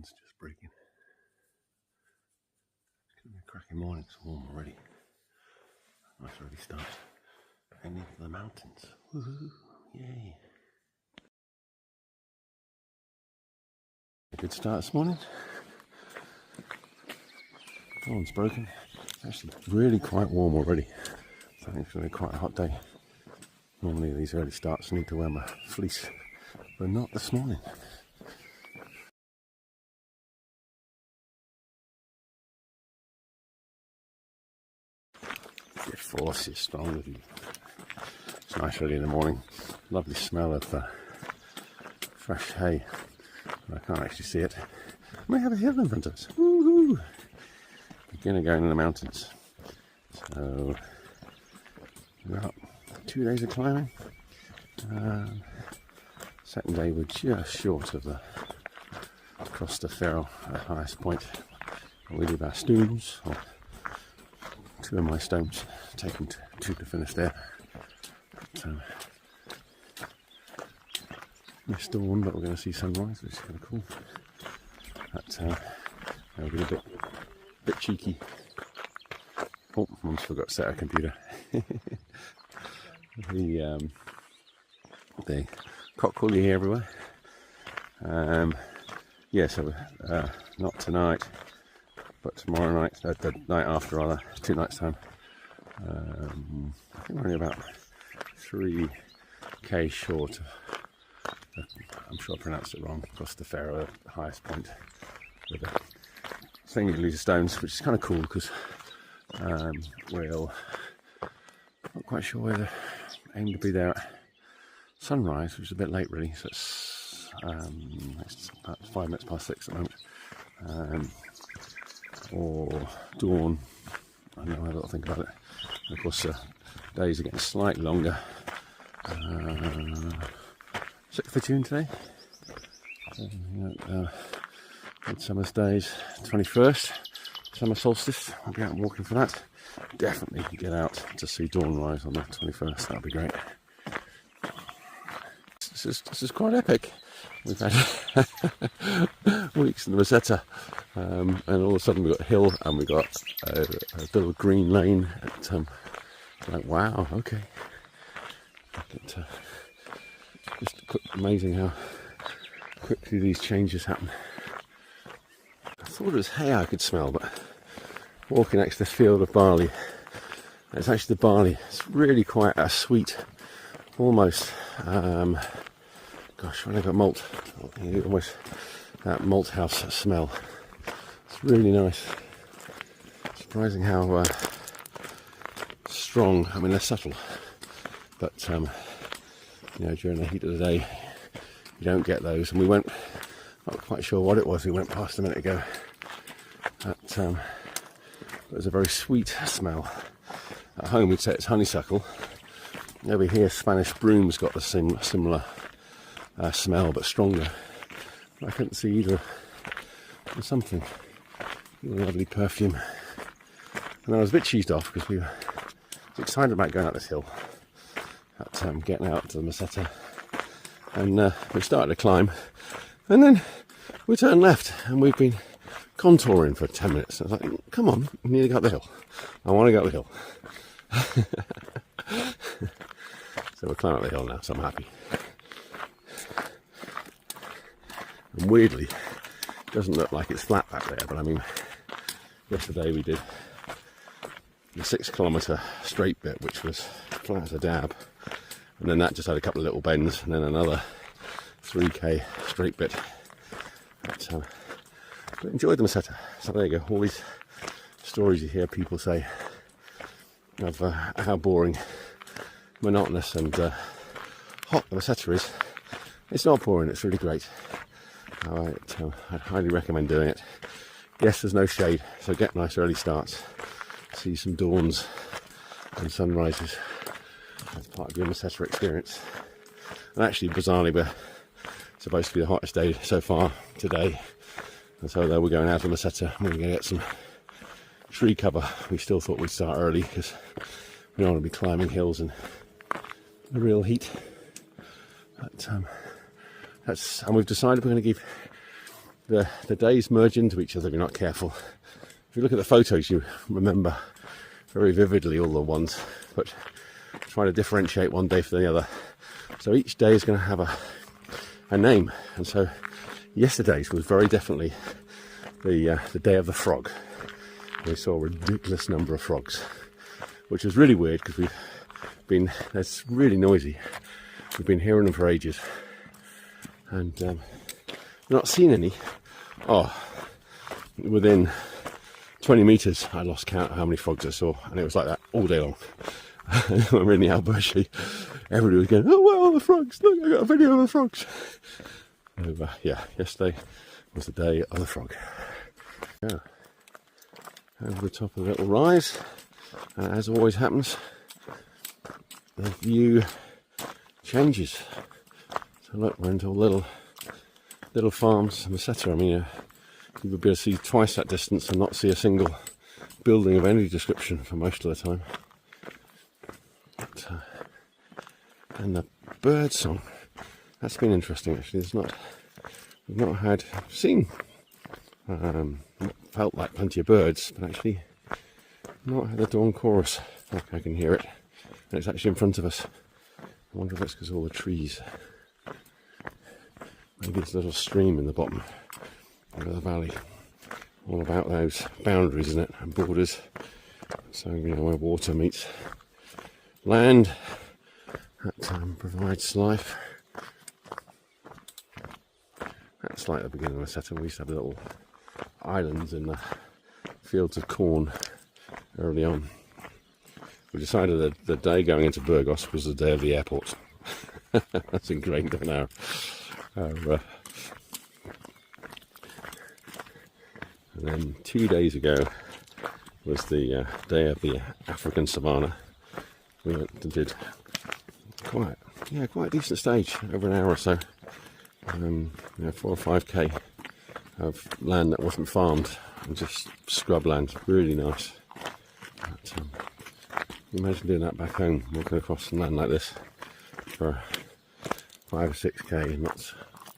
Dawn's just breaking. It's going to be a cracking morning. It's warm already. Nice early start. And into the mountains. Woohoo! Yay! A good start this morning. Dawn's broken. It's actually really quite warm already. So I think it's going to be quite a hot day. Normally these early starts I need to wear my fleece, but not this morning. Your force is strong with you. It's nice early in the morning. Lovely smell of fresh hay. I can't actually see it. We have a hill in front of us. Woohoo! Beginning going in the mountains. So we're up 2 days of climbing. Second day we're just short of the across the Ferro at highest point. We leave our stones, or 2 of my stones, taking 2 to finish there. Missed dawn, but we're going to see sunrise, which is kind of cool. That'll be a bit cheeky. Oh, Mum's forgot to set her computer. The cock call you hear everywhere. Yeah, so not tonight, but tomorrow night, the night after, rather, 2 nights time. I think we're only about 3k short. I'm sure I pronounced it wrong. Across the Ferro at the highest point with a thing you lose stones, which is kind of cool because we'll not quite sure whether aim to be there at sunrise, which is a bit late really. So it's about 5 minutes past 6 at the moment, or dawn. I don't know, I have a little think about it. And of course, days are getting slightly longer. 6th of June today. Midsummer's days, 21st, summer solstice. I'll be out walking for that. Definitely get out to see dawn rise on the 21st. That'll be great. This is quite epic. We've had weeks in the Meseta, and all of a sudden we've got a hill and we've got a little green lane. Like, wow, okay. Just amazing how quickly these changes happen. I thought it was hay I could smell, but walking next to this field of barley, it's actually the barley. It's really quite a sweet, almost, gosh, when I got malt, almost that malt house smell. It's really nice. Surprising how strong, I mean they're subtle, but you know, during the heat of the day you don't get those. And we went, not quite sure what it was, we went past a minute ago, but it was a very sweet smell. At home we'd say it's honeysuckle. Over here Spanish broom's got the same similar smell, but stronger. I couldn't see either. There's something, a lovely perfume. And I was a bit cheesed off because we were excited about going up this hill, getting out to the Meseta, and we started to climb, and then we turned left, and we've been contouring for 10 minutes. I was like, come on, we need to go up the hill. I want to go up the hill. So we're climbing up the hill now, so I'm happy. And weirdly, it doesn't look like it's flat back there, but I mean, yesterday we did the 6 kilometre straight bit, which was flat as a dab, and then that just had a couple of little bends, and then another 3k straight bit. But enjoyed the Meseta. So there you go, all these stories you hear people say of how boring, monotonous and hot the Meseta is. It's not boring, it's really great. I'd highly recommend doing it. Yes, there's no shade, so get nice early starts, see some dawns and sunrises as part of your Meseta experience. And actually, bizarrely, we're supposed to be the hottest day so far today, and so though we're going out of Meseta, we're going to get some tree cover. We still thought we'd start early because we don't want to be climbing hills in the real heat. But and we've decided we're going to keep the days merge into each other if you're not careful. If you look at the photos, you remember very vividly all the ones, but trying to differentiate one day from the other. So each day is going to have a name, and so yesterday's was very definitely the day of the frog. We saw a ridiculous number of frogs, which was really weird because it's really noisy. We've been hearing them for ages, and we've not seen any. Within 20 metres I lost count of how many frogs I saw, and it was like that all day long. When we're in the Albershi, everybody was going, "Oh wow, the frogs, look, I got a video of the frogs." Yesterday was the day of the frog. Yeah, over the top of the little rise, and as always happens, the view changes. So look, we're into little farms, Meseta. I mean, you would be able to see twice that distance and not see a single building of any description for most of the time. And the bird song, that's been interesting actually. We've not seen, felt like plenty of birds, but actually not had the dawn chorus. Look, I can hear it, and it's actually in front of us. I wonder if it's because of all the trees. Maybe there's a little stream in the bottom of the valley. All about those boundaries, isn't it, and borders. So, you know, where water meets land, that provides life. That's like the beginning of Meseta. We used to have little islands in the fields of corn early on. We decided that the day going into Burgos was the day of the airport. That's ingrained in our and then 2 days ago was the day of the African savannah. We went and did quite a decent stage, over an hour or so. 4 or 5k of land that wasn't farmed, and just scrub land, really nice. But, imagine doing that back home, walking across some land like this for 5 or 6k and not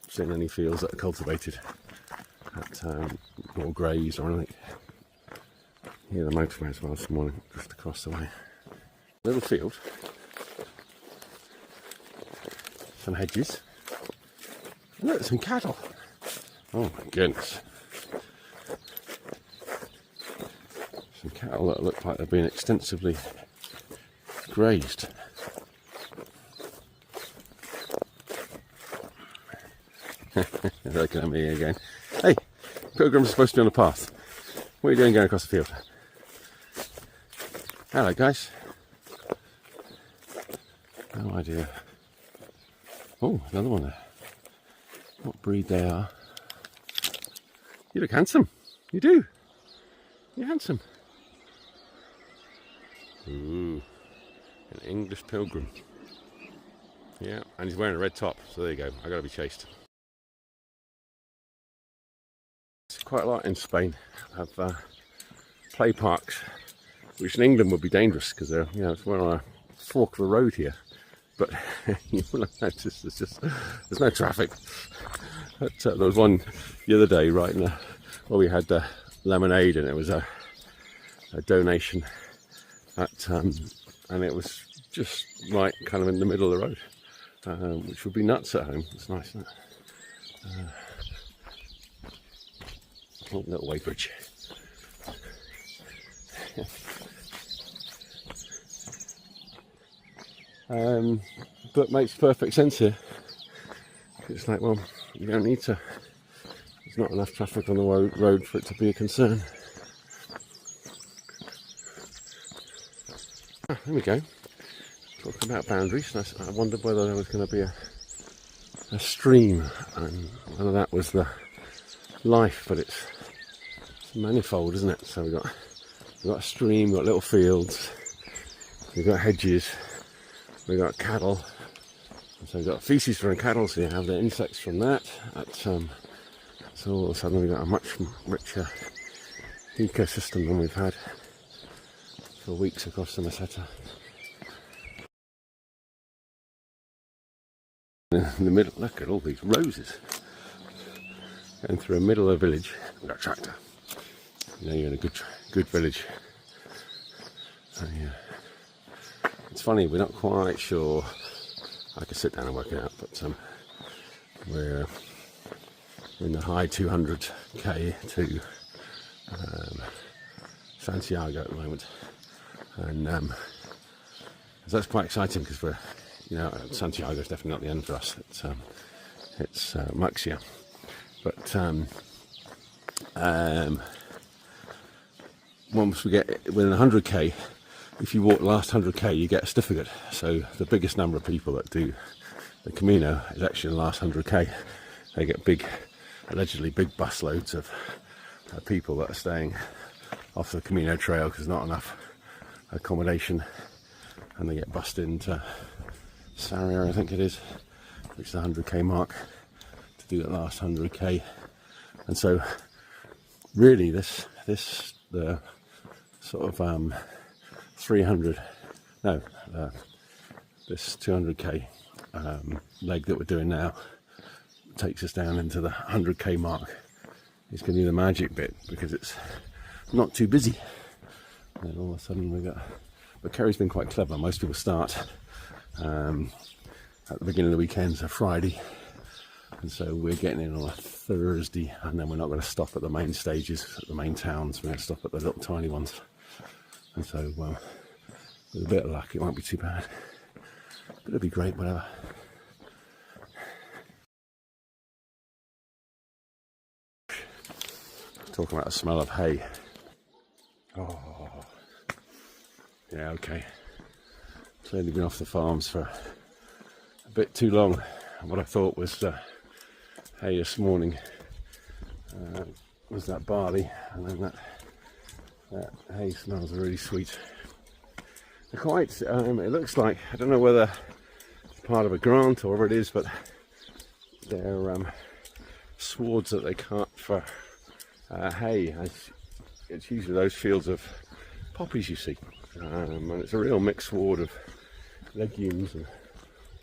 seeing any fields that are cultivated or grazed or anything. Hear the motorway as well this morning, just across the way. Little field, some hedges, and look, some cattle. Oh my goodness. Some cattle that look like they've been extensively grazed. They're looking at me again. Hey, pilgrims are supposed to be on the path. What are you doing going across the field? Hello guys. No idea. Oh, another one there. What breed they are. You look handsome. You do. You're handsome. Ooh, an English pilgrim. Yeah, and he's wearing a red top, so there you go. I gotta be chased. It's quite a lot in Spain have play parks, which in England would be dangerous because they're, you know, we're on a fork of a road here. But you will notice there's no traffic. But, there was one the other day, right where we had lemonade, and it was a donation and it was just right kind of in the middle of the road, which would be nuts at home. It's nice, isn't it? Oh, little weighbridge. But makes perfect sense here. It's like, well, you don't need to. There's not enough traffic on the road for it to be a concern. There we go. Talking about boundaries, I wondered whether there was going to be a stream, and whether that was the life, but it's manifold, isn't it? So we've got a stream, we've got little fields, we've got hedges, we've got cattle, and so we've got feces from cattle, so you have the insects from that. So all of a sudden we've got a much richer ecosystem than we've had for weeks across the Meseta. In the middle, look at all these roses. Going through the middle of the village. We've got a tractor. You know, you're in a good village. So, yeah. It's funny, we're not quite sure. I could sit down and work it out, but we're in the high 200k to Santiago at the moment, and so that's quite exciting because we're, you know, Santiago is definitely not the end for us. It's Muxia, but once we get within 100k, if you walk the last 100k, you get a certificate. So the biggest number of people that do the Camino is actually the last 100k. They get allegedly big busloads of people that are staying off the Camino trail because not enough accommodation, and they get bussed into Sarria, I think it is, which is the 100k mark, to do the last 100k. And so really this the sort of 300, no, this 200k leg that we're doing now takes us down into the 100k mark. It's going to be the magic bit because it's not too busy. And all of a sudden we got, but Kerry's been quite clever. Most people start at the beginning of the weekends, a Friday, and so we're getting in on a Thursday, and then we're not going to stop at the main stages, at the main towns. We're going to stop at the little tiny ones. And so, well, with a bit of luck, it won't be too bad. But it'll be great, whatever. Talking about the smell of hay. Oh, yeah, okay. Clearly been off the farms for a bit too long. What I thought was hay this morning was that barley, and then that hay smells really sweet. They're quite, it looks like, I don't know whether it's part of a grant or whatever it is, but they're swards that they cut for hay. It's usually those fields of poppies you see, and it's a real mixed sward of legumes and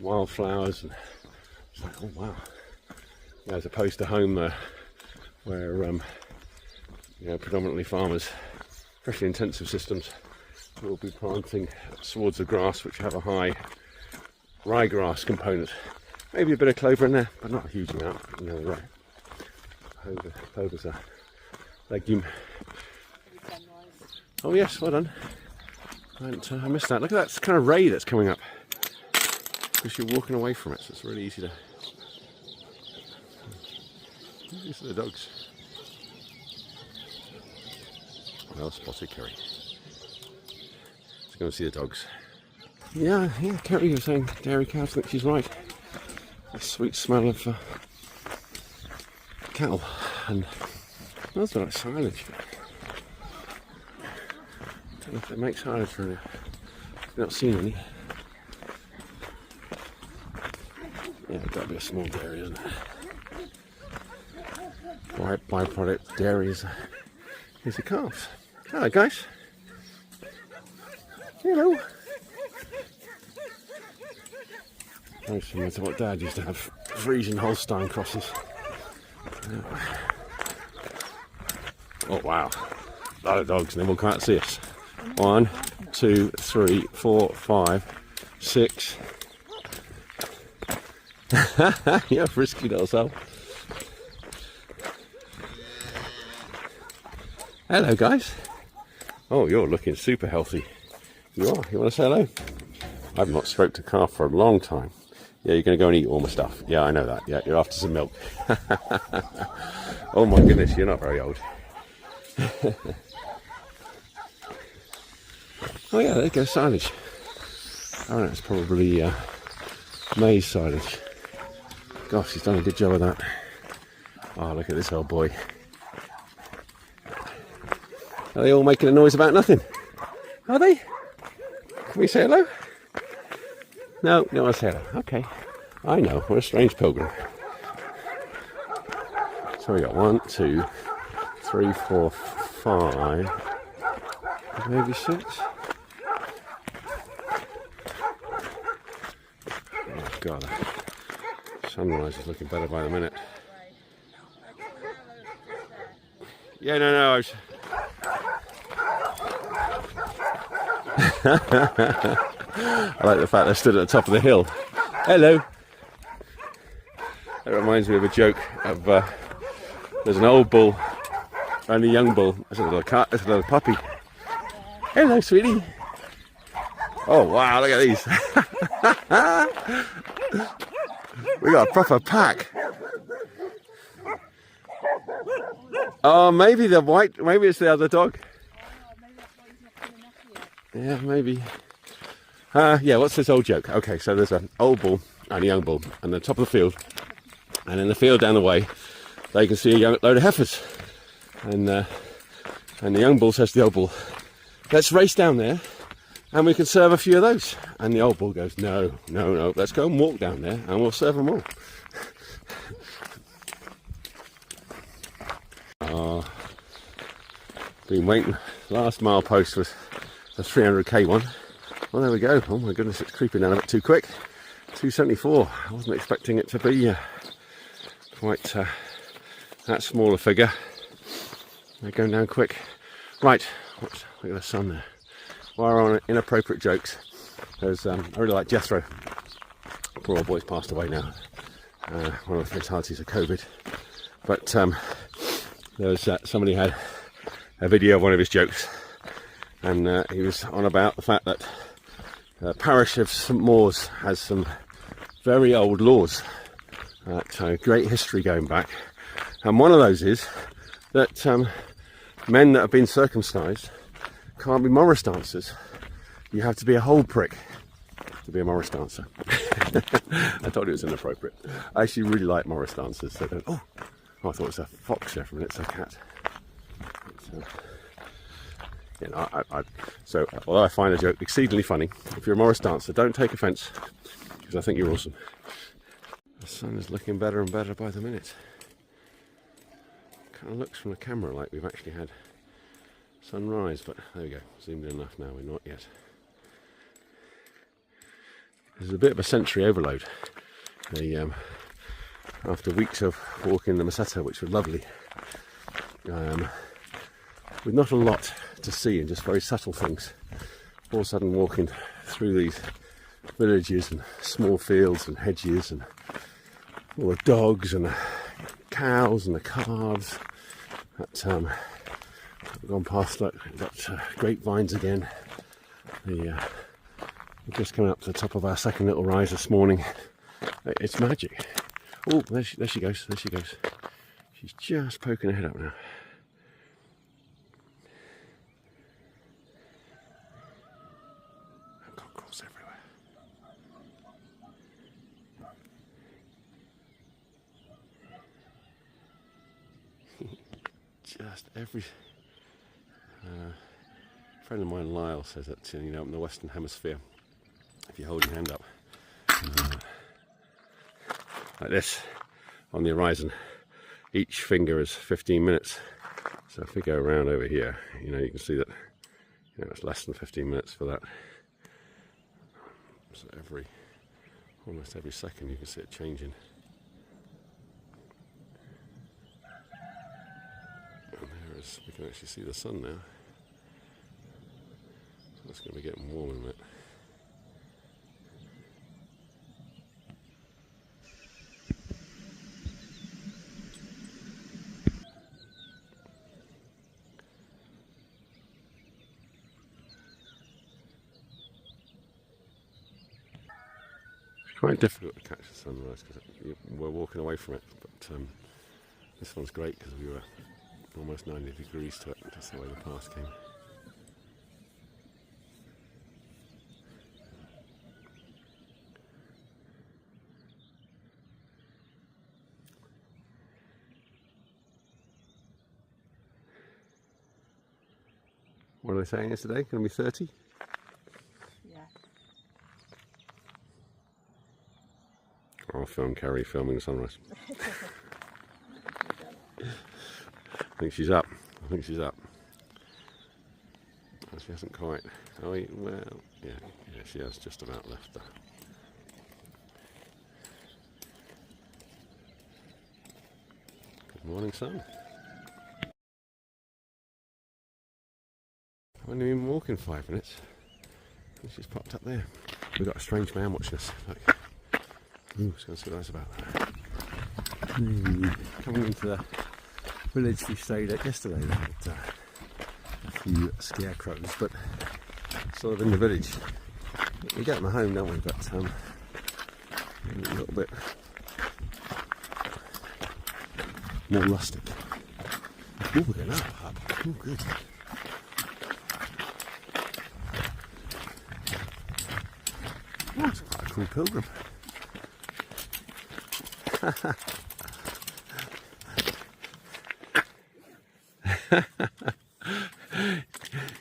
wildflowers, and it's like, oh wow, yeah, as opposed to home where you know, predominantly farmers, especially intensive systems, will be planting swards of grass which have a high ryegrass component, maybe a bit of clover in there, but not a huge amount. You know, clover's a legume. Oh yes, well done. I missed that. Look at that kind of ray that's coming up because you're walking away from it, so it's really easy to. These are the dogs. Well spotted, Kerry. Let's go and see the dogs. Yeah, Kerry was saying dairy cows. I think she's right. A sweet smell of cattle, and smells like silage. I don't know if they make silage for you. I've not seen any. Yeah, it's got to be a small dairy, isn't it? Right, byproduct dairies. Here's the calves. Hello, guys. Hello. Very similar to what Dad used to have, Friesian Holstein crosses. Oh wow, a lot of dogs, and then we'll come out and see us. 1, 2, 3, 4, 5, 6. You're a frisky little soul. Hello, guys. Oh, you're looking super healthy. You are. You want to say hello? I've not stroked a calf for a long time. Yeah, you're going to go and eat all my stuff. Yeah, I know that. Yeah, you're after some milk. Oh my goodness, you're not very old. Oh yeah, there goes silage. Oh, that's probably maize silage. Gosh, he's done a good job of that. Oh, look at this old boy. Are they all making a noise about nothing? Are they? Can we say hello? No, no one say hello. Okay. I know, we're a strange pilgrim. So we got 1, 2, 3, 4, 5, maybe 6. Oh God, sunrise is looking better by the minute. Yeah, no, I was... I like the fact they stood at the top of the hill. Hello. That reminds me of a joke of there's an old bull and a young bull. There's a little cat, there's a little puppy. Hello, sweetie. Oh wow, look at these. We got a proper pack. Oh, maybe the white, maybe it's the other dog. Yeah, maybe. Yeah, what's this old joke? Okay, so there's an old bull and a young bull and the top of the field, and in the field down the way they can see a load of heifers, and the young bull says to the old bull, let's race down there and we can serve a few of those. And the old bull goes, no, let's go and walk down there and we'll serve them all. Been waiting. Last mile post was the 300k one. Well, there we go. Oh my goodness, it's creeping down a bit too quick. 274. I wasn't expecting it to be quite that small a figure. They're going down quick. Right, look at the sun there. While we're on inappropriate jokes, there's I really like Jethro. Poor old boy's passed away now. One of the fatalities of COVID. But there was somebody had a video of one of his jokes, and he was on about the fact that the parish of St Maur's has some very old laws, great history going back, and one of those is that men that have been circumcised can't be Morris dancers. You have to be a whole prick to be a Morris dancer. I thought it was inappropriate. I actually really like Morris dancers. So oh, I thought it was a fox there for a minute. It's a cat. You know, so although I find the joke exceedingly funny, if you're a Morris dancer, don't take offence, because I think you're awesome. The sun is looking better and better by the minute. Kind of looks from the camera like we've actually had sunrise, but there we go, zoomed in enough now, we're not yet. There's a bit of a sensory overload. After weeks of walking the Meseta, which was lovely, with not a lot to see and just very subtle things, all of a sudden walking through these villages and small fields and hedges and all the dogs and the cows and the calves that we've gone past. Look, we've got grapevines again. We're just coming up to the top of our second little rise this morning. It's magic. Oh, there she goes, there she goes. She's just poking her head up now. Everywhere. Just every friend of mine, Lyle, says that you know, in the Western Hemisphere, if you hold your hand up like this on the horizon, each finger is 15 minutes. So if we go around over here, you know, you can see that, you know, it's less than 15 minutes for that. So almost every second you can see it changing. And we can actually see the sun now. So it's going to be getting warm in a minute. Quite difficult to catch the sunrise because we're walking away from it, but this one's great because we were almost 90 degrees to it, just the way the path came. What are they saying yesterday? Going to be 30? I'll film Carrie filming the sunrise. I think she's up. She hasn't quite. Oh, well, yeah, she has just about left there. Good morning, sun. I wouldn't even walk in 5 minutes. It's just popped up there. We've got a strange man watching us. Look. Ooh, let's go and see what that's about. Coming into the village we stayed at yesterday, they had a few scarecrows, but sort of in the village. We get them at home, don't we? But a little bit more rustic. Ooh, we're going up. Oh, good. Oh, it's quite a cool pilgrim.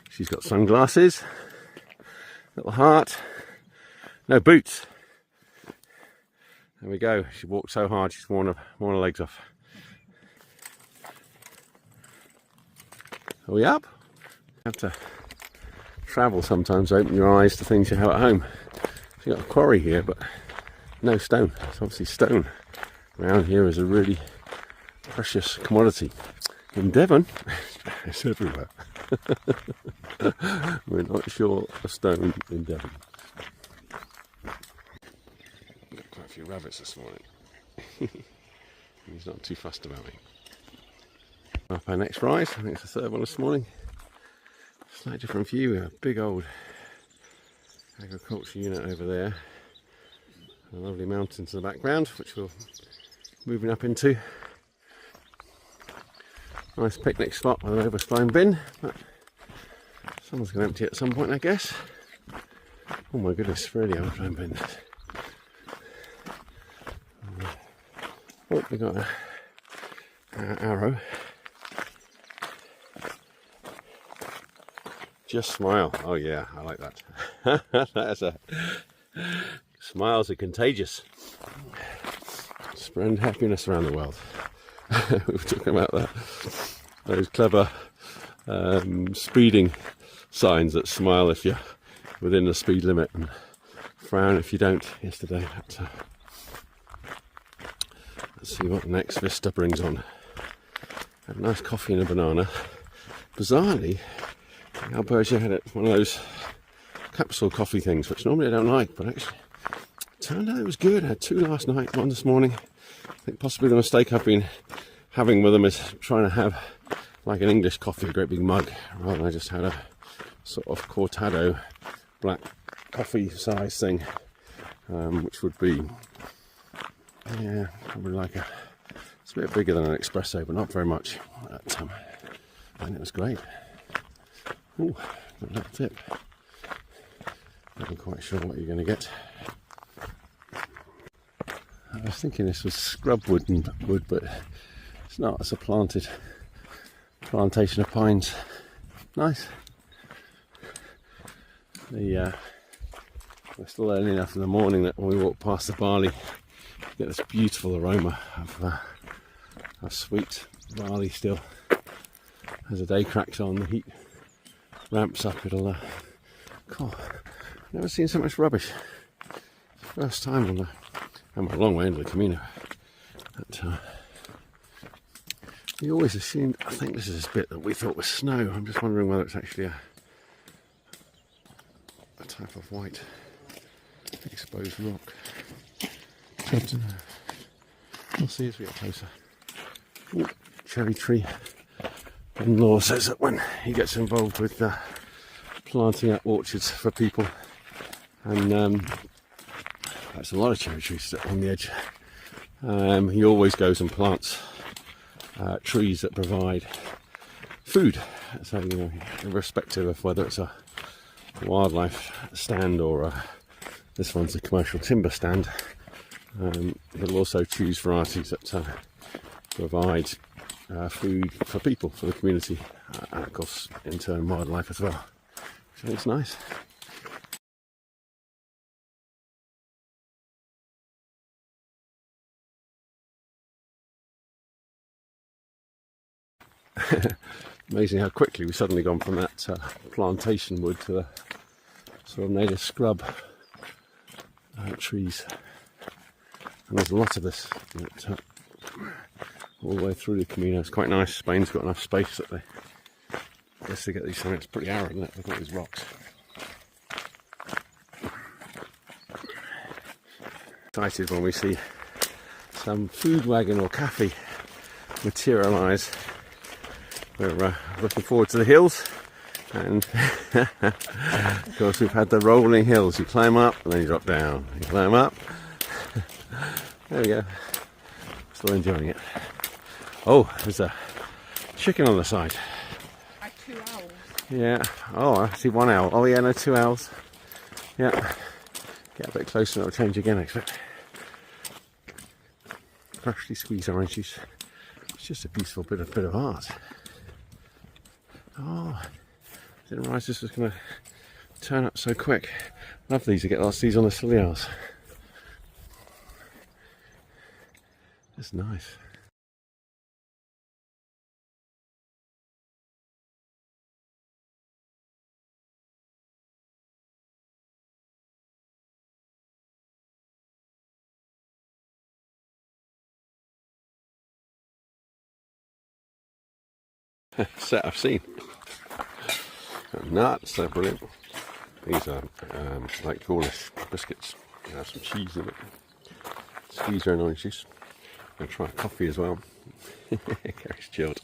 She's got sunglasses, little heart, no boots. There we go. She walked so hard she's worn her legs off. Are we up? You have to travel sometimes, open your eyes to things you have at home. So you've got a quarry here, but no stone. It's obviously stone. Around here is a really precious commodity. In Devon, it's everywhere. We're not sure of stone in Devon. Got quite a few rabbits this morning. He's not too fussed about me. Up our next rise, I think it's the third one this morning. Slightly different view, a big old agriculture unit over there. The lovely mountains in the background, which we're moving up into. Nice picnic spot with an overflowing bin, but someone's going to empty it at some point, I guess. Oh my goodness, really overflowing bins. Oh, we got an arrow. Just smile. Oh yeah, I like that. That's a smiles are contagious. Spread happiness around the world. We were talking about that. Those clever speeding signs that smile if you're within the speed limit and frown if you don't. Yesterday, let's see what the next vista brings on. Had a nice coffee and a banana. Bizarrely, Albergia had one of those capsule coffee things, which normally I don't like, but actually it turned out it was good. I had 2 last night, 1 this morning. I think possibly the mistake I've been having with them is trying to have like an English coffee, a great big mug, rather than I just had a sort of cortado black coffee size thing, which would be, yeah, probably like it's a bit bigger than an espresso, but not very much. But, and it was great. Ooh, got a little tip. Not quite sure what you're going to get. I was thinking this was scrub wood, but it's not. It's a plantation of pines. Nice. We're still early enough in the morning that when we walk past the barley, you get this beautiful aroma of sweet barley still. As the day cracks on, the heat ramps up. It'll. God, never seen so much rubbish. First time I'm a long way into the Camino. But, we always assumed, I think this is this bit that we thought was snow. I'm just wondering whether it's actually a type of white exposed rock. We'll see as we get closer. Ooh, cherry tree. In-law says that when he gets involved with planting out orchards for people, and that's a lot of cherry trees on the edge, he always goes and plants trees that provide food. So, you know, irrespective of whether it's a wildlife stand or this one's a commercial timber stand, he'll also choose varieties that provide food for people, for the community, and of course in turn wildlife as well. So it's nice. Amazing how quickly we've suddenly gone from that plantation wood to the sort of native scrub trees. And there's a lot of this all the way through the Camino. It's quite nice. Spain's got enough space that they I guess to get these things, it's pretty arid, isn't it? Look at all these rocks. Excited when we see some food wagon or cafe materialise. We're looking forward to the hills, and of course we've had the rolling hills. You climb up and then you drop down. You climb up. There we go. Still enjoying it. Oh, there's a chicken on the side. Like 2 owls. Yeah. Oh, I see 1 owl. Oh yeah, no, 2 owls. Yeah. Get a bit closer and it'll change again, I expect. Freshly squeezed orange juice. It's just a beautiful bit of art. Oh, didn't realise this was going to turn up so quick. Love these. I get lots of these on the Villares. That's nice. Set I've seen. Nuts, they're brilliant. These are like Gaulish biscuits. They have some cheese in it. Squeeze your own orange juice. I'm going to try a coffee as well. Gary's chilled.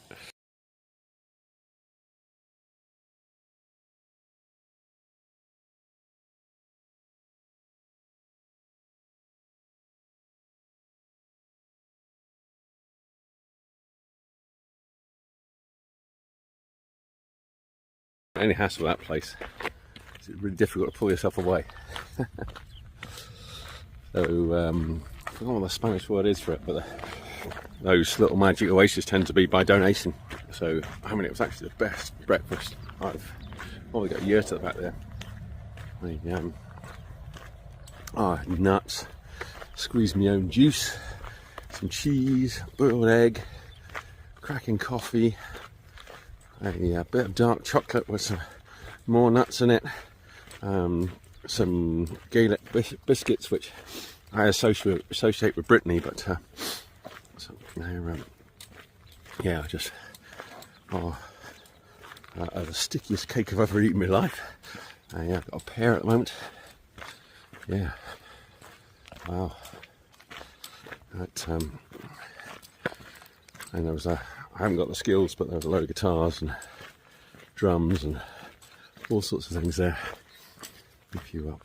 The only hassle with that place is it's really difficult to pull yourself away. So, I don't know what the Spanish word is for it, but those little magic oases tend to be by donation. So, I mean, it was actually the best breakfast I've probably got a year to the back there. Nuts, squeeze my own juice, some cheese, boiled egg, cracking coffee, a bit of dark chocolate with some more nuts in it, some Gaelic biscuits which I associate with Brittany, but yeah, just the stickiest cake I've ever eaten in my life. Yeah, I've got a pear at the moment. Yeah, wow. And there was I haven't got the skills, but there was a load of guitars and drums and all sorts of things there. If you are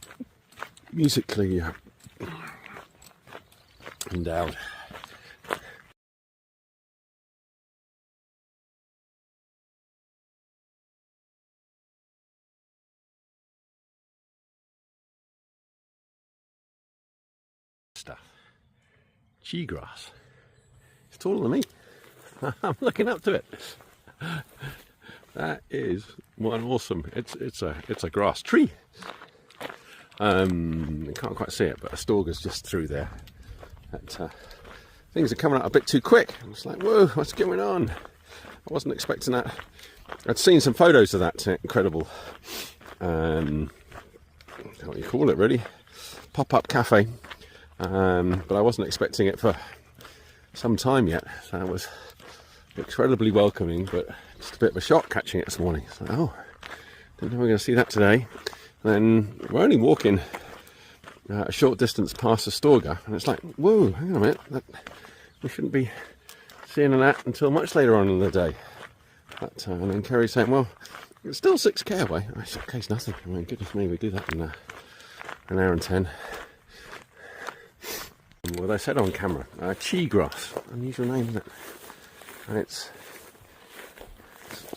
musically endowed. Stuff. Cheegrass. It's taller than me. I'm looking up to it. That is one awesome. It's a grass tree. You can't quite see it, but a stalker's just through there. Things are coming out a bit too quick. I'm just like, whoa, what's going on? I wasn't expecting that. I'd seen some photos of that incredible, what you call it really, pop-up cafe, but I wasn't expecting it for some time yet. So it was incredibly welcoming, but just a bit of a shock catching it this morning. So, oh, didn't know we were going to see that today. And then we're only walking a short distance past the Storga, and it's like, whoa, hang on a minute, we shouldn't be seeing that until much later on in the day. But, and then Kerry's saying, well, it's still 6k away. I said, okay, it's nothing. I mean, goodness me, we do that in an hour and 10. Well, they said on camera, cheegrass, unusual name, isn't it? And it's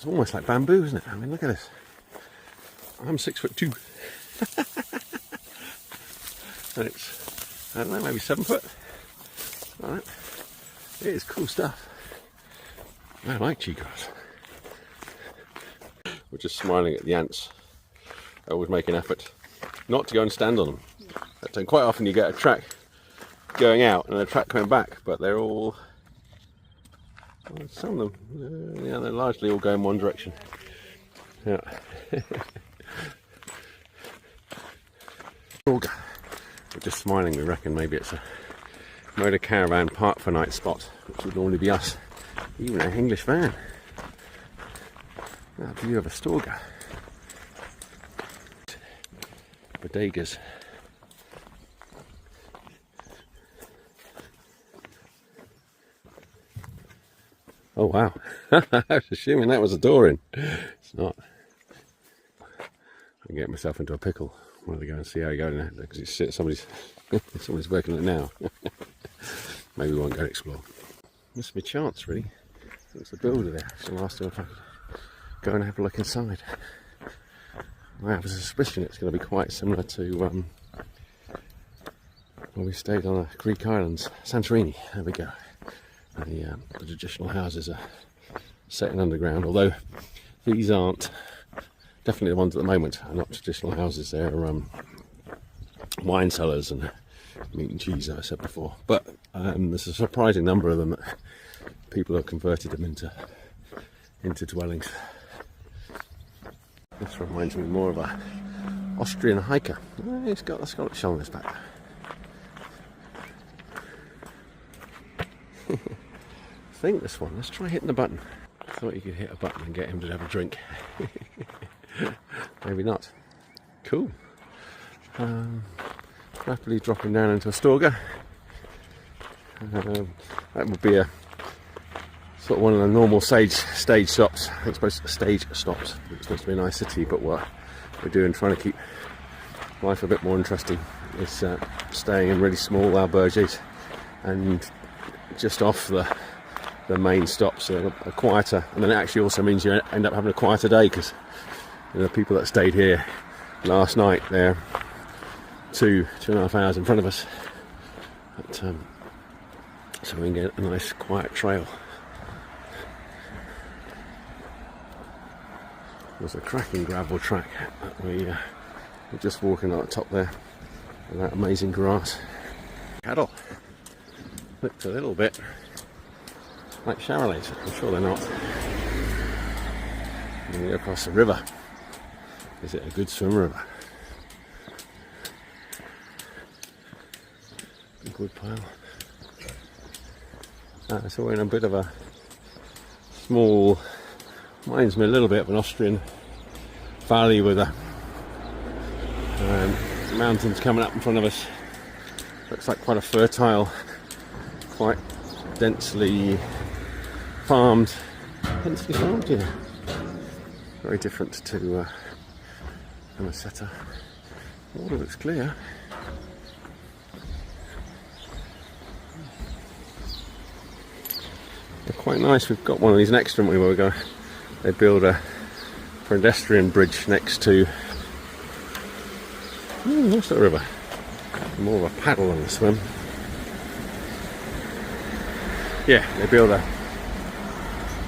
almost like bamboo, isn't it? I mean, look at this. I'm 6'2". And it's, I don't know, maybe 7 foot. Alright. It is cool stuff. I like cheegrass. We're just smiling at the ants. I always make an effort not to go and stand on them. And quite often you get a track going out and a track coming back, but they're all, well, some of them, yeah, they're largely all going one direction. Yeah. We're just smiling. We reckon maybe it's a motor caravan park for night spot, which would normally be us, even an English van. That view of Astorga. Bodegas. Oh wow, I was assuming that was a door in. It's not. I can get myself into a pickle. I'm going to go and see how I go now, because somebody's working on it now. Maybe we won't go explore. Must be a chance, really. There's a builder there, so I asked him if I could go and have a look inside. I have a suspicion it's going to be quite similar to when we stayed on the Greek islands, Santorini. There we go. The traditional houses are set in underground, although these aren't, definitely the ones at the moment are not traditional houses. They're wine cellars and meat and cheese, as I said before. But there's a surprising number of them that people have converted them into dwellings. This reminds me more of a Austrian hiker. He's got the Scottish on his back. I think this one. Let's try hitting the button. I thought you could hit a button and get him to have a drink. Maybe not. Cool. Rapidly dropping down into Astorga. That would be a sort of one of the normal stage stops. I think it's supposed to stage stops. It's supposed to be a nice city, but what we're doing, trying to keep life a bit more interesting, is staying in really small albergues and just off the main stops, so a quieter, and then it actually also means you end up having a quieter day, because the people that stayed here last night, they're 2.5 hours in front of us, but, so we can get a nice quiet trail. There's a cracking gravel track that we're just walking on the top there, and that amazing grass. Cattle looked a little bit like Charolais. I'm sure they're not. And we go across the river. Is it a good swim river? Big wood pile. So we're in a bit of a small, reminds me a little bit of an Austrian valley with a mountains coming up in front of us. Looks like quite a fertile, quite densely farmed, yeah. Very different to Meseta. Water looks clear. They're quite nice. We've got one of these next, haven't we, where we go. They build a pedestrian bridge next to. What's that river? More of a paddle than a swim. Yeah, they build a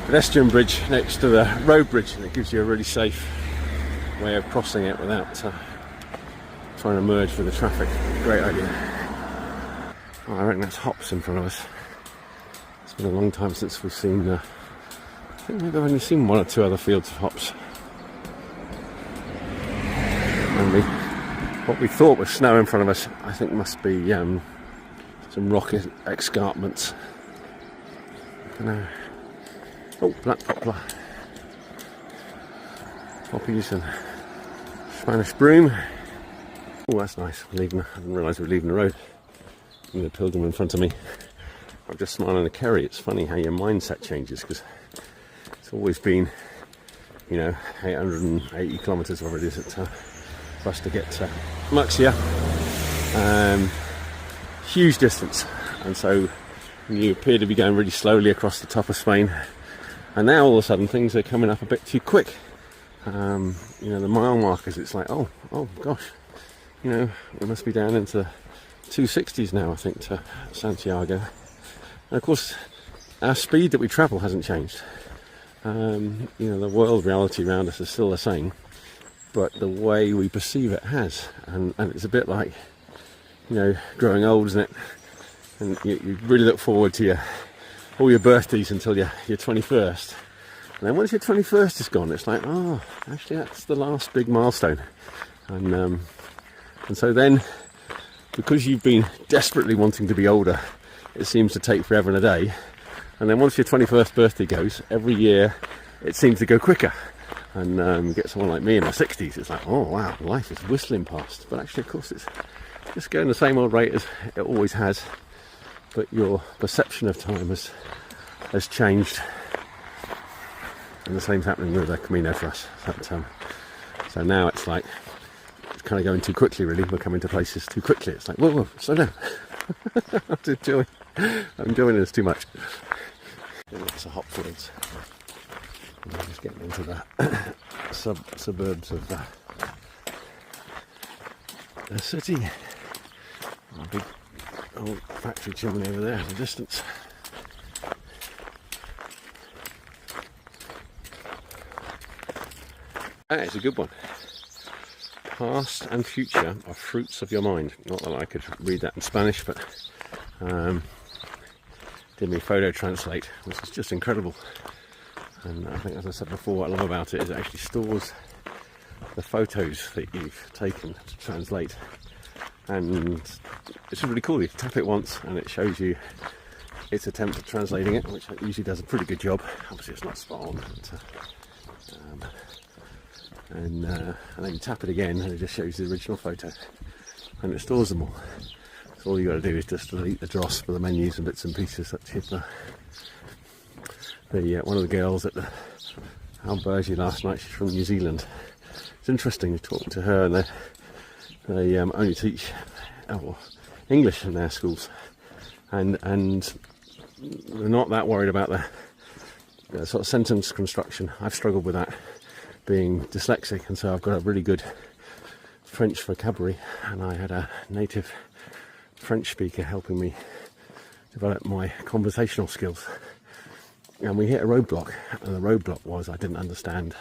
pedestrian bridge next to the road bridge, and it gives you a really safe way of crossing it without trying to merge with the traffic. Great idea. Oh, I reckon that's hops in front of us. It's been a long time since we've seen, I think maybe I've only seen one or two other fields of hops. And what we thought was snow in front of us, I think must be some rock escarpments. Oh, black poplar, poppies and Spanish broom. Oh, that's nice. I didn't realise we were leaving the road. And the pilgrim in front of me. I'm just smiling at Kerry. It's funny how your mindset changes, because it's always been, 880 kilometres, whatever it is, for us to get to Murcia. Huge distance, and so you appear to be going really slowly across the top of Spain, and now all of a sudden things are coming up a bit too quick. The mile markers, it's like, oh gosh, we must be down into 260s now, I think, to Santiago. And of course our speed that we travel hasn't changed. The world reality around us is still the same, but the way we perceive it has, and it's a bit like growing old, isn't it? And you really look forward to all your birthdays until your 21st. And then once your 21st is gone, it's like, oh, actually that's the last big milestone. And so then, because you've been desperately wanting to be older, it seems to take forever and a day. And then once your 21st birthday goes, every year it seems to go quicker. And get someone like me in my 60s, it's like, oh wow, life is whistling past. But actually, of course, it's just going the same old rate as it always has. But your perception of time has changed. And the same's happening with the Camino for us. So now it's like, it's kind of going too quickly, really. We're coming to places too quickly. It's like, whoa, slow down. I'm enjoying this too much. Lots of hop fields. I'm just getting into the suburbs of the city. A big old factory chimney over there in the distance. That is a good one. Past and future are fruits of your mind. Not that I could read that in Spanish, but did me photo translate, which is just incredible. And I think, as I said before, what I love about it is it actually stores the photos that you've taken to translate. And it's really cool. You tap it once and it shows you its attempt at translating it, which it usually does a pretty good job. Obviously it's not spot on, but, and then you tap it again and it just shows the original photo and it stores them all. So all you got to do is just delete the dross for the menus and bits and pieces. Such one of the girls at the Albergie last night, she's from New Zealand. It's interesting talking to her, and they only teach English in their schools, and they're not that worried about the sort of sentence construction. I've struggled with that, being dyslexic, and so I've got a really good French vocabulary, and I had a native French speaker helping me develop my conversational skills. And we hit a roadblock, and the roadblock was I didn't understand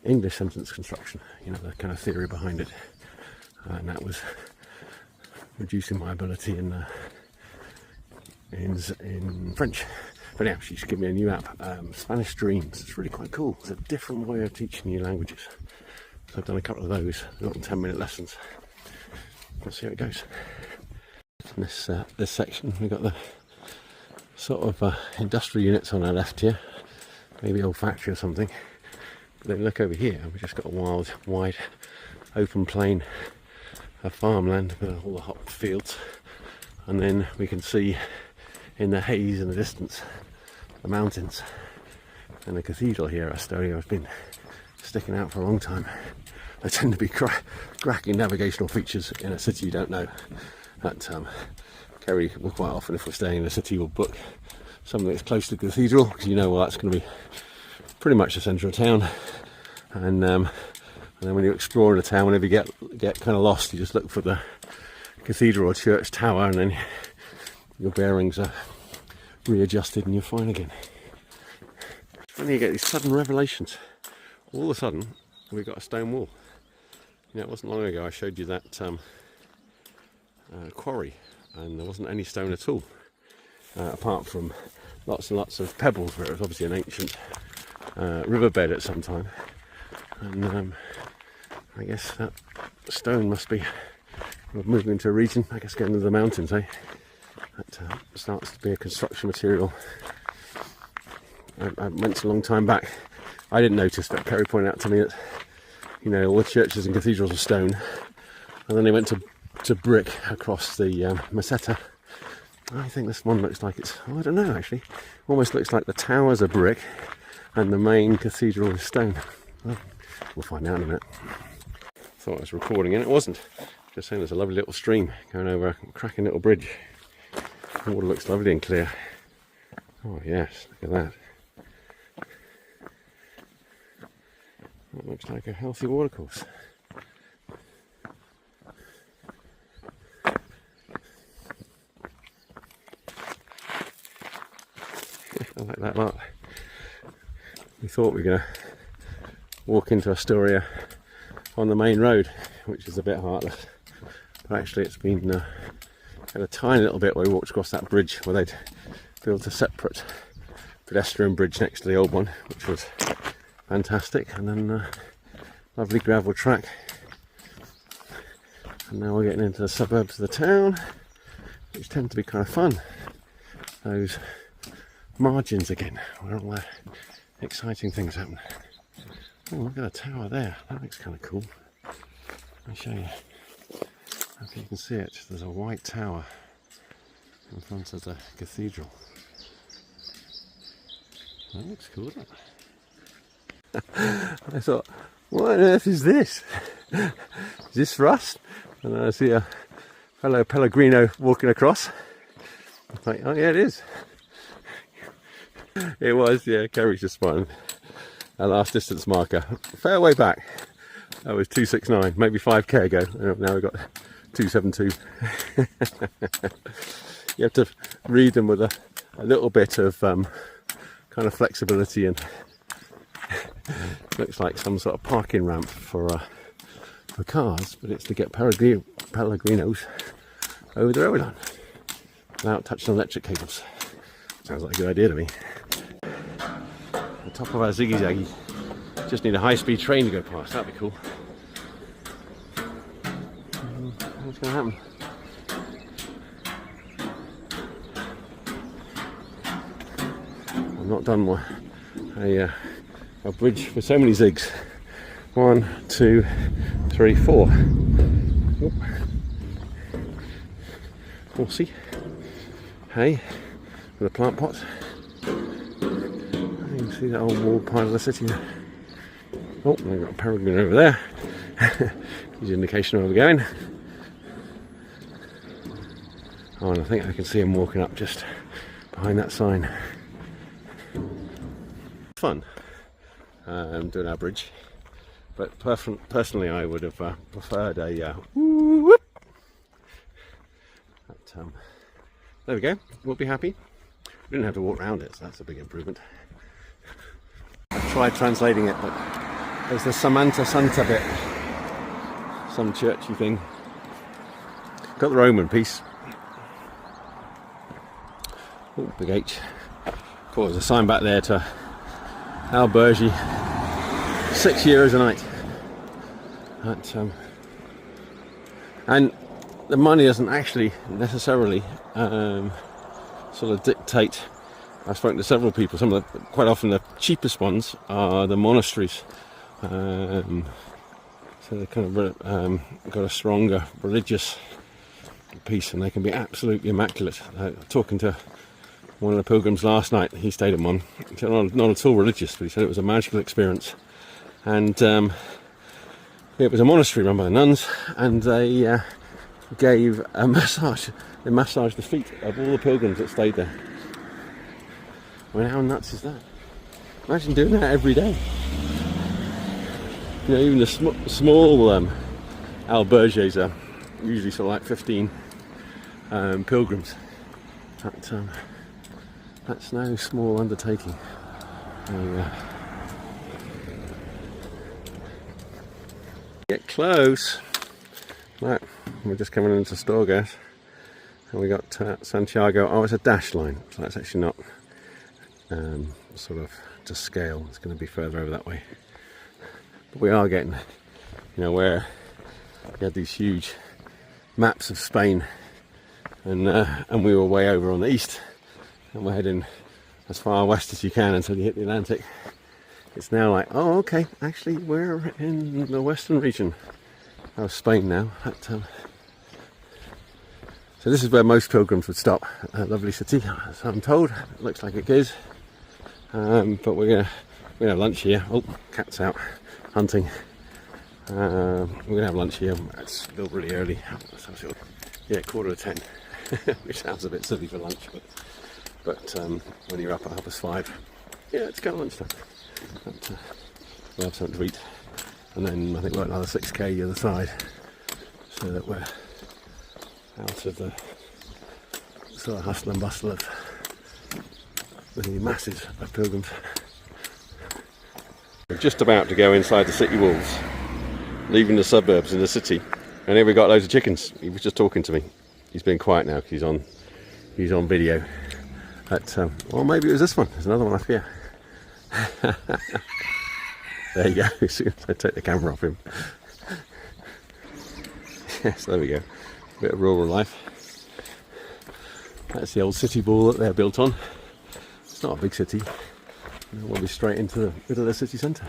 English sentence construction, the kind of theory behind it, and that was reducing my ability in French. But yeah, she's given me a new app, Spanish Dreams. It's really quite cool. It's a different way of teaching new languages. So I've done a couple of those, little 10-minute lessons. Let's see how it goes. In this section, we've got the sort of industrial units on our left here, maybe old factory or something. But then look over here, we've just got a wide open plain of farmland with all the hop fields, and then we can see in the haze in the distance the mountains and the cathedral here at Astoria has been sticking out for a long time. They tend to be cracking navigational features in a city you don't know. That Kerry will quite often, if we're staying in a city, will book something that's close to the cathedral, because well, that's going to be pretty much the centre of town. And then when you explore the town, whenever you get kind of lost, you just look for the cathedral or church tower, and then your bearings are readjusted and you're fine again. When you get these sudden revelations, all of a sudden we've got a stone wall. It wasn't long ago I showed you that quarry, and there wasn't any stone at all, apart from lots and lots of pebbles, where it was obviously an ancient riverbed at some time. And I guess that stone must be, we're moving into a region, I guess, going into the mountains, that starts to be a construction material. I went a long time back, I didn't notice, but Kerry pointed out to me that all the churches and cathedrals are stone, and then they went to brick across the Meseta. I think this one looks like it's, I don't know actually, almost looks like the towers are brick and the main cathedral is stone. Well, we'll find out in a minute. Thought I was recording and it wasn't. Just saying, there's a lovely little stream going over a cracking little bridge. The water looks lovely and clear. Oh yes, look at that. That looks like a healthy watercourse. I like that lot. We thought we were going to walk into Astoria on the main road, which is a bit heartless, but actually it's been had a tiny little bit where we walked across that bridge where they'd built a separate pedestrian bridge next to the old one, which was fantastic, and then lovely gravel track. And now we're getting into the suburbs of the town, which tend to be kind of fun. Those margins again, where all the exciting things happen. Oh, look at a tower there. That looks kind of cool. Let me show you. If you can see it, there's a white tower in front of the cathedral. That looks cool, doesn't it? I thought, what on earth is this? Is this rust? And then I see a fellow Pellegrino walking across. I thought, oh yeah, it is. It was, yeah, Kerry's just smiling. Our last distance marker. Fair way back. That was 269, maybe 5k ago. Now we've got 272. You have to read them with a little bit of kind of flexibility, and looks like some sort of parking ramp for cars, but it's to get Pellegrinos over the road on without touching electric cables. Sounds like a good idea to me. The top of our ziggy zaggy. Just need a high-speed train to go past. That'd be cool. What's going to happen? I've not done a bridge with so many zigs. 1, 2, 3, 4. Oop. Horsey. Hay. With a plant pot. You can see that old walled part of the city there. Oh, we've got a peregrine over there. Gives you an indication of where we're going. Oh, and I think I can see him walking up just behind that sign. Fun doing our bridge, but personally I would have preferred a whoop. But, there we go, we'll be happy. We didn't have to walk around it, so that's a big improvement. I tried translating it, but there's the Samanta Santa bit, some churchy thing. Got the Roman piece. Oh, big H. Of course, there's a sign back there to Albergi, 6 euros a night. But, and the money doesn't actually necessarily sort of dictate. I've spoken to several people. Quite often the cheapest ones are the monasteries. So they kind of got a stronger religious piece, and they can be absolutely immaculate. Talking to one of the pilgrims last night, he stayed in one. He said, not at all religious, but he said it was a magical experience. And it was a monastery run by the nuns, and they gave a massage. They massaged the feet of all the pilgrims that stayed there. I mean, how nuts is that? Imagine doing that every day. You know, even the small alberges are usually sort of like 15 pilgrims. That's no small undertaking. Get close. Right, we're just coming into Storgas, and we got Santiago. Oh, it's a dash line, so that's actually not sort of to scale. It's going to be further over that way. But we are getting, you know, where we had these huge maps of Spain, and we were way over on the east, and we're heading as far west as you can until you hit the Atlantic. It's now like, oh, okay, actually we're in the western region of Spain now. So this is where most pilgrims would stop. A lovely city, as I'm told. It looks like it is. But we're gonna have lunch here. Oh, cat's out hunting. We're gonna have lunch here. It's still really early. Yeah, 9:45, which sounds a bit silly for lunch, but when you're up at 5:30, yeah, it's kind of lunchtime. But, we'll have something to eat, and then I think we're another 6k the other side, so that we're out of the sort of hustle and bustle of the masses of pilgrims. We're just about to go inside the city walls, leaving the suburbs in the city, and here we got loads of chickens. He was just talking to me. He's been quiet now because he's on video. But well, maybe it was this one. There's another one up here. There you go. As soon as I take the camera off him. Yes, there we go. Bit of rural life. That's the old city ball that they're built on. It's not a big city. We'll be straight into the middle of the city centre.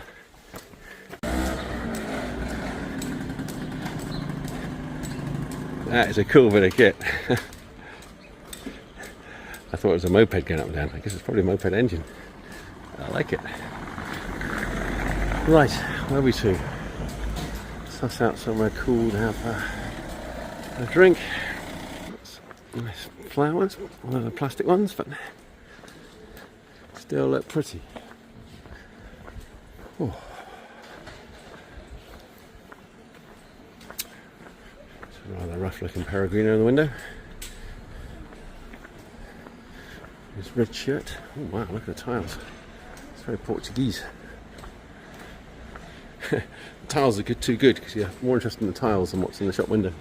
That is a cool bit of kit. I thought it was a moped going up and down. I guess it's probably a moped engine. I like it. Right, where are we to? Suss out somewhere cool to have a drink. Nice flowers, one of the plastic ones, but still look pretty. Oh. It's a rather rough looking Peregrino in the window. His red shirt. Oh wow, look at the tiles. It's very Portuguese. The tiles are too good because you're more interested in the tiles than what's in the shop window.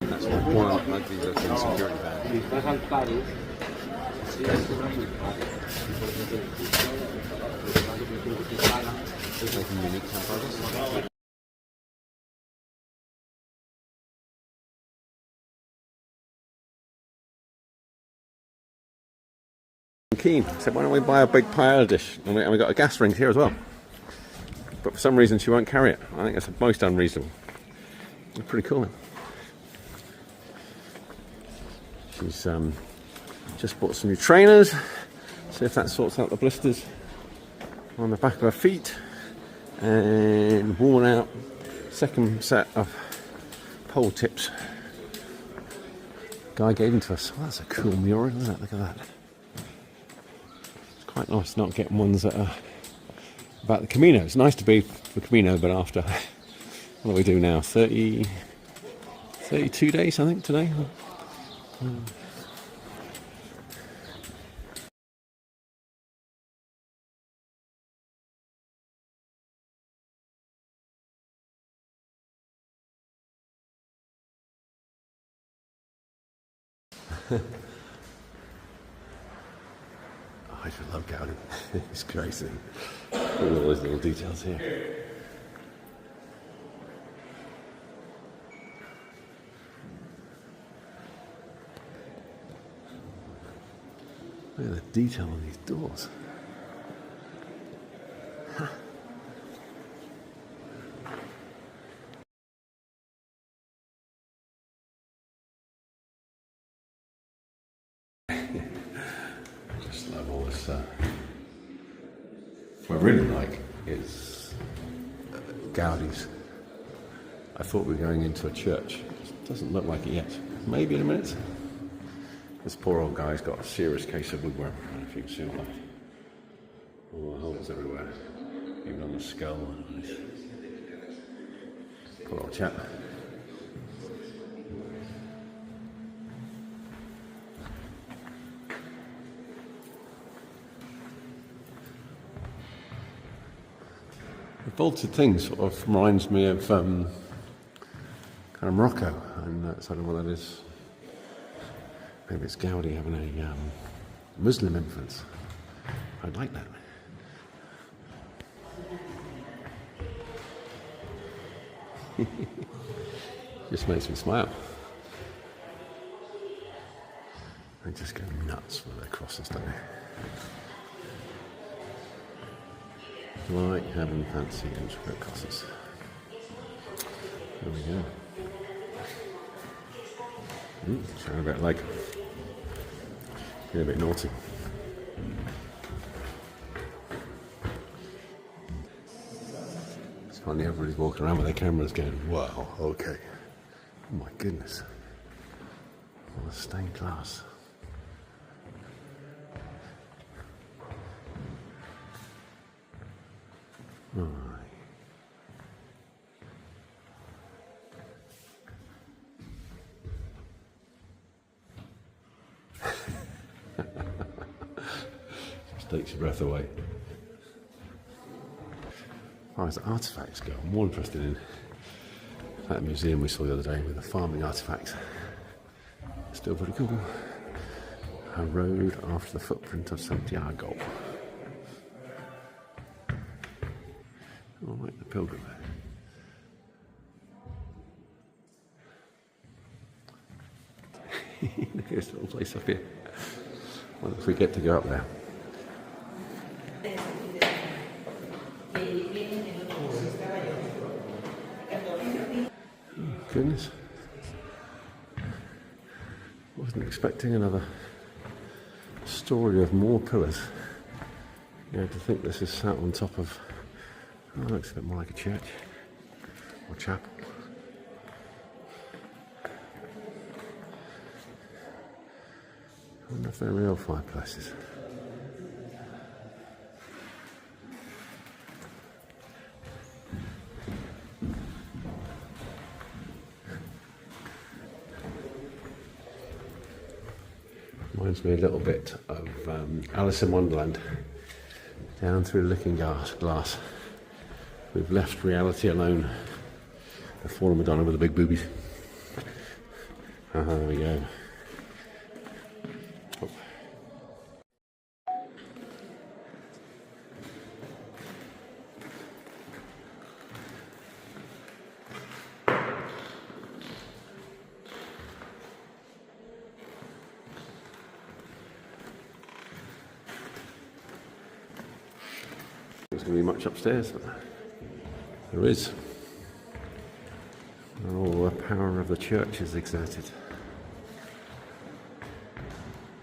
That's one ugly looking security van. Making unique hamburgers. Keen said, why don't we buy a big paella dish? And we got a gas ring here as well. But for some reason she won't carry it. I think that's most unreasonable. It's pretty cool. Man. She's just bought some new trainers. See if that sorts out the blisters on the back of her feet. And worn out second set of pole tips. Guy gave them to us. Well, that's a cool Murias, isn't it? Look at that. It's quite nice not getting ones that are about the Camino. It's nice to be for Camino, but after what do we do now? 32 days, I think, today. I just love Gaudi. It's crazy. All those little details here. Look at the detail on these doors. Just love all this. What I really like is Gaudi's. I thought we were going into a church. It doesn't look like it yet. Maybe in a minute. This poor old guy's got a serious case of woodworm. I don't know if you can see all that. All the holes everywhere. Even on the skull. Poor old chap. The vaulted thing sort of reminds me of kind of Morocco, and I don't know what that is. Maybe it's Gaudi having a Muslim influence. I'd like that. Just makes me smile. I just go nuts with their crosses, don't they? Like having fancy intricate crosses. There we go. Showing a bit like getting a bit naughty. It's funny, everybody's walking around with their cameras going, wow, okay. Oh my goodness. All the stained glass. Oh. Just takes your breath away. As far as artefacts go, I'm more interested in that museum we saw the other day with the farming artefacts. Still pretty cool. A road after the footprint of Santiago. I like the pilgrim. Look at this little place up here. What if we get to go up there? Oh, goodness. Wasn't expecting another story of more pillars. You know, to think this is sat on top of, oh, it looks a bit more like a church or chapel. I wonder if they're real fireplaces. Reminds me a little bit of Alice in Wonderland. Down through the looking glass. We've left reality alone. The fallen Madonna with the big boobies. There we go. Oh. There's going to be much upstairs, but there is. And all the power of the church is exerted.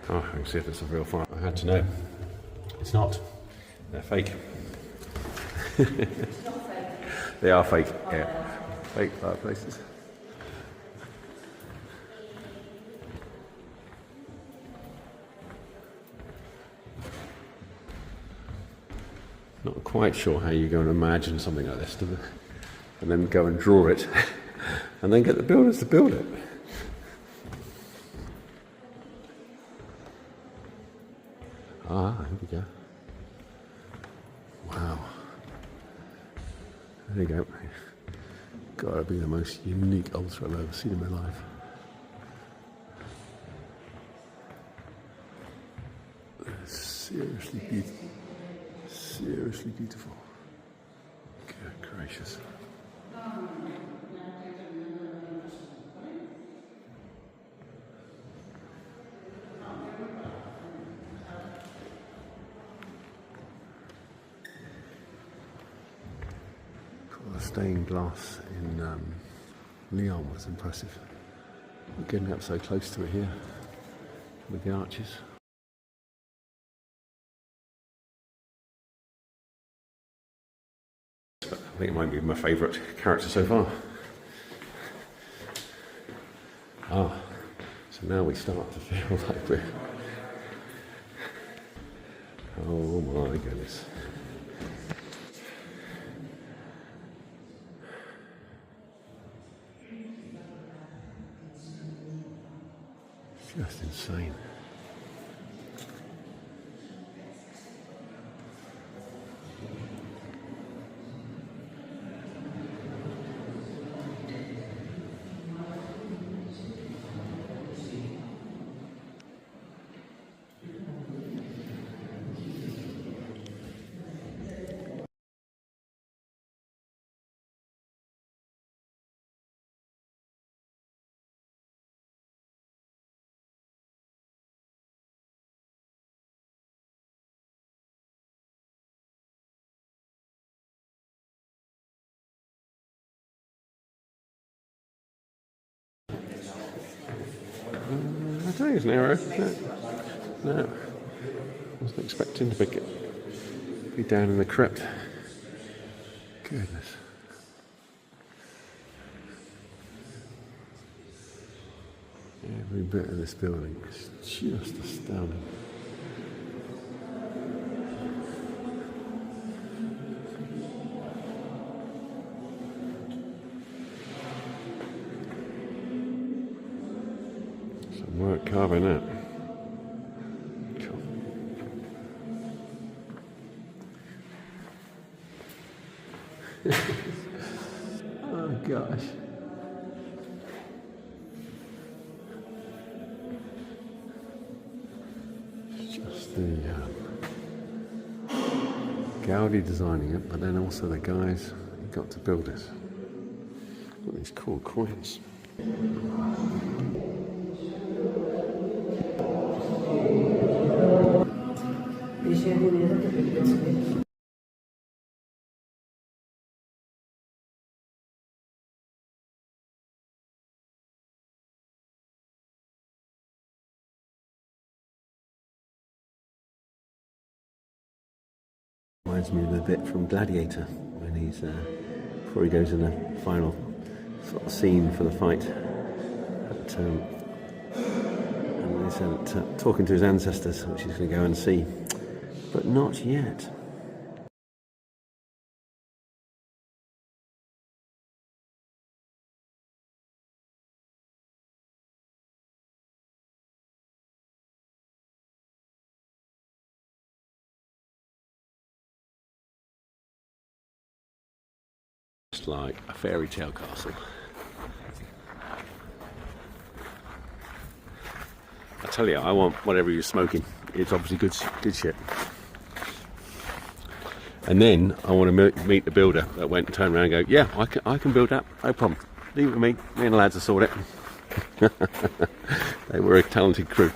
Oh, I can see if it's a real fire. I had to know. It's not. They're fake. It's not fake. They are fake, yeah. Fake fireplaces. Not quite sure how you go and imagine something like this, and then go and draw it, and then get the builders to build it. Ah, here we go. Wow. There you go. Gotta be the most unique altar I've ever seen in my life. Seriously beautiful. Seriously beautiful. Good gracious. The stained glass in Lyon was impressive. We're getting up so close to it here with the arches. I think it might be my favourite character so far. Ah, so now we start to feel like we're... Oh my goodness. Just insane. I think it's narrow. No. I wasn't expecting to be down in the crypt. Goodness. Every bit of this building is just astounding. Some work carving that. Cool. Oh gosh. Just the Gaudi designing it, but then also the guys who got to build it. Got these cool coins. Reminds me of the bit from Gladiator when he's before he goes in the final sort of scene for the fight. And he said talking to his ancestors, which he's going to go and see, but not yet. Just like a fairy tale castle. I tell you, I want whatever you're smoking. It's obviously good shit. And then I want to meet the builder that went and turned around and go, yeah, I can build that, no problem. Leave it with me. Me and the lads will sort it. They were a talented crew.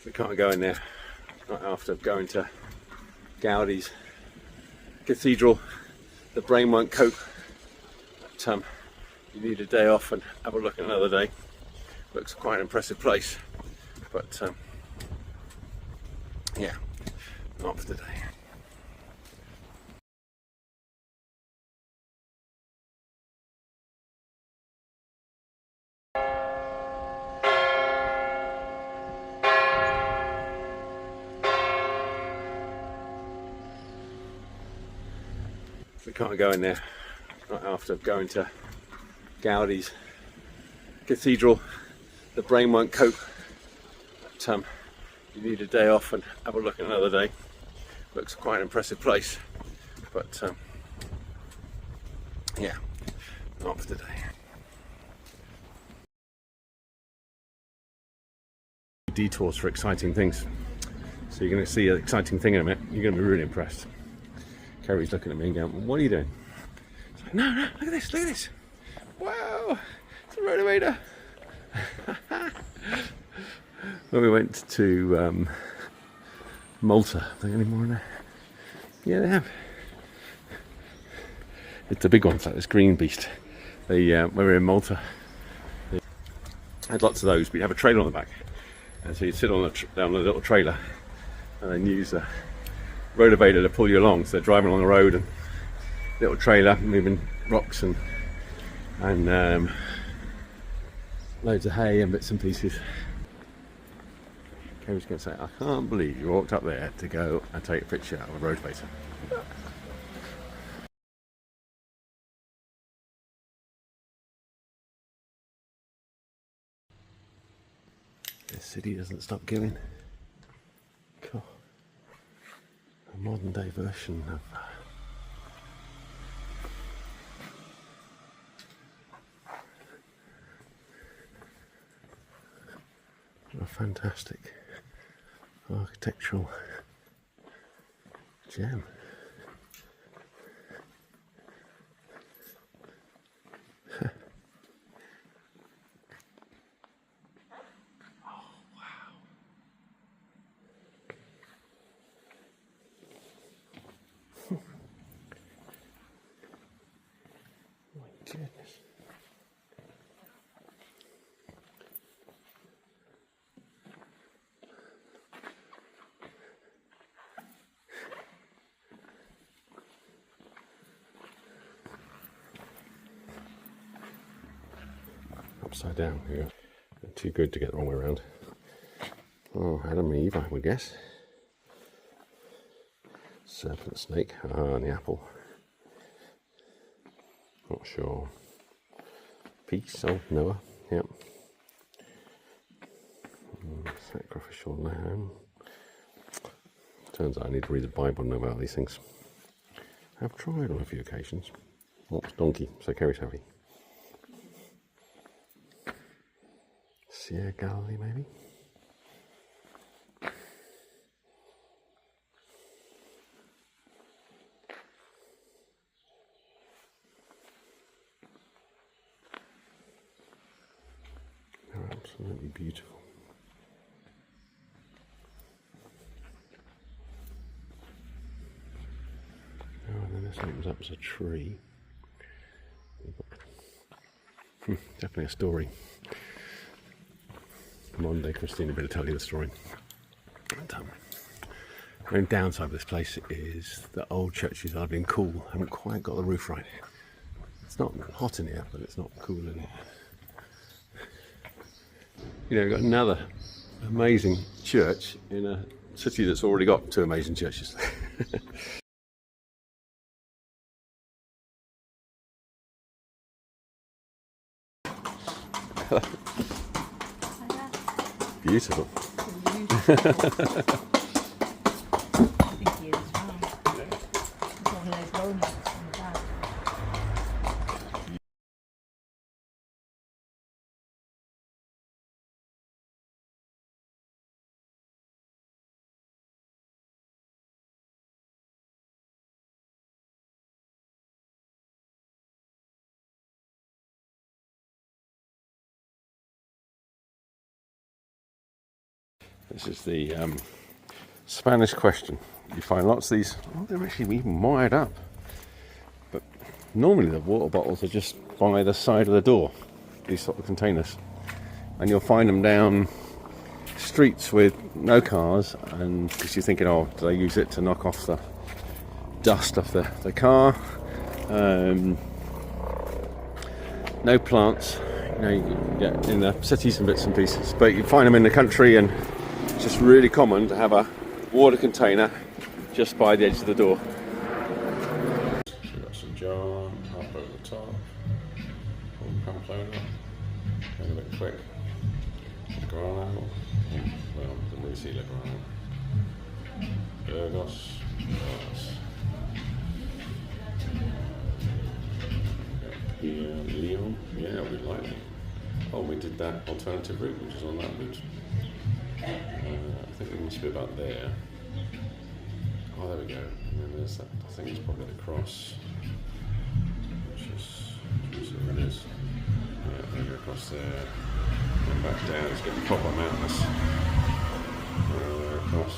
We can't go in there right after going to Gaudi's cathedral. The brain won't cope. But, you need a day off and have a look at another day. Looks quite an impressive place, but yeah, not for today. We can't go in there right after going to Gaudi's cathedral. The brain won't cope. But, you need a day off and have a look at another day. Looks quite an impressive place, but yeah, not for today. Detours for exciting things. So you're going to see an exciting thing in a minute. You're going to be really impressed. Kerry's looking at me and going, what are you doing? It's like, no, look at this. Wow, it's a renovator. When we went to Malta, are there any more in there? Yeah, they have. It's a big one, it's like this green beast. When we were in Malta, they had lots of those, but you have a trailer on the back. And so you'd sit on down the little trailer and then use a renovator to pull you along. So they're driving along the road and little trailer moving rocks and loads of hay and bits and pieces. Kerry's going to say, I can't believe you walked up there to go and take a picture of a rotavator. This city doesn't stop giving. Cool. A modern day version of a fantastic architectural gem. Goodness. Upside down here. Too good to get the wrong way around. Oh, Adam and Eve, I would guess. Serpent, snake, and the apple. Not sure. Peace, oh, Noah, yep. Special lamb. Turns out I need to read the Bible and know about these things. I've tried on a few occasions. Ox donkey, so carries heavy. Sea Galilee, maybe? They're absolutely beautiful. Oh, and then this opens up as a tree. Definitely a story. One day Christina better tell you the story. The only downside of this place is the old churches are being cool. Haven't quite got the roof right. It's not hot in here, but it's not cool in here. You know, we've got another amazing church in a city that's already got two amazing churches. Beautiful. I think he is as well. There's one of those walnuts on the back. This is the Spanish Question. You find lots of these, oh, they're actually even wired up. But normally the water bottles are just by the side of the door, these sort of containers. And you'll find them down streets with no cars, and because you're thinking, oh, do they use it to knock off the dust off the car? No plants, you know, you get in the cities and bits and pieces, but you find them in the country, and it's just really common to have a water container just by the edge of the door. So we've got some jar up over the top, pamplona, going a bit quick, grano, well, didn't really see the grano, Burgos, here, Leon, yeah, we like it. Oh, we did that alternative route, which is on that route. I think it must be about there. Oh, there we go. And then there's that, I think it's probably the cross, which is, where it is. Yeah, maybe across there. And back down, it's getting proper mountainous. Across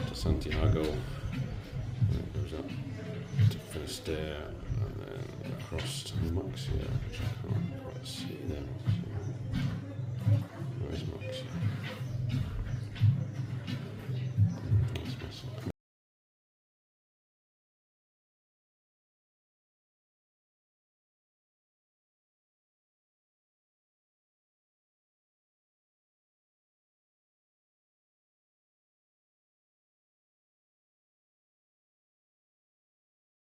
to Santiago. And it goes up to Finisterre, and then across to Muxia, which I can't quite see there.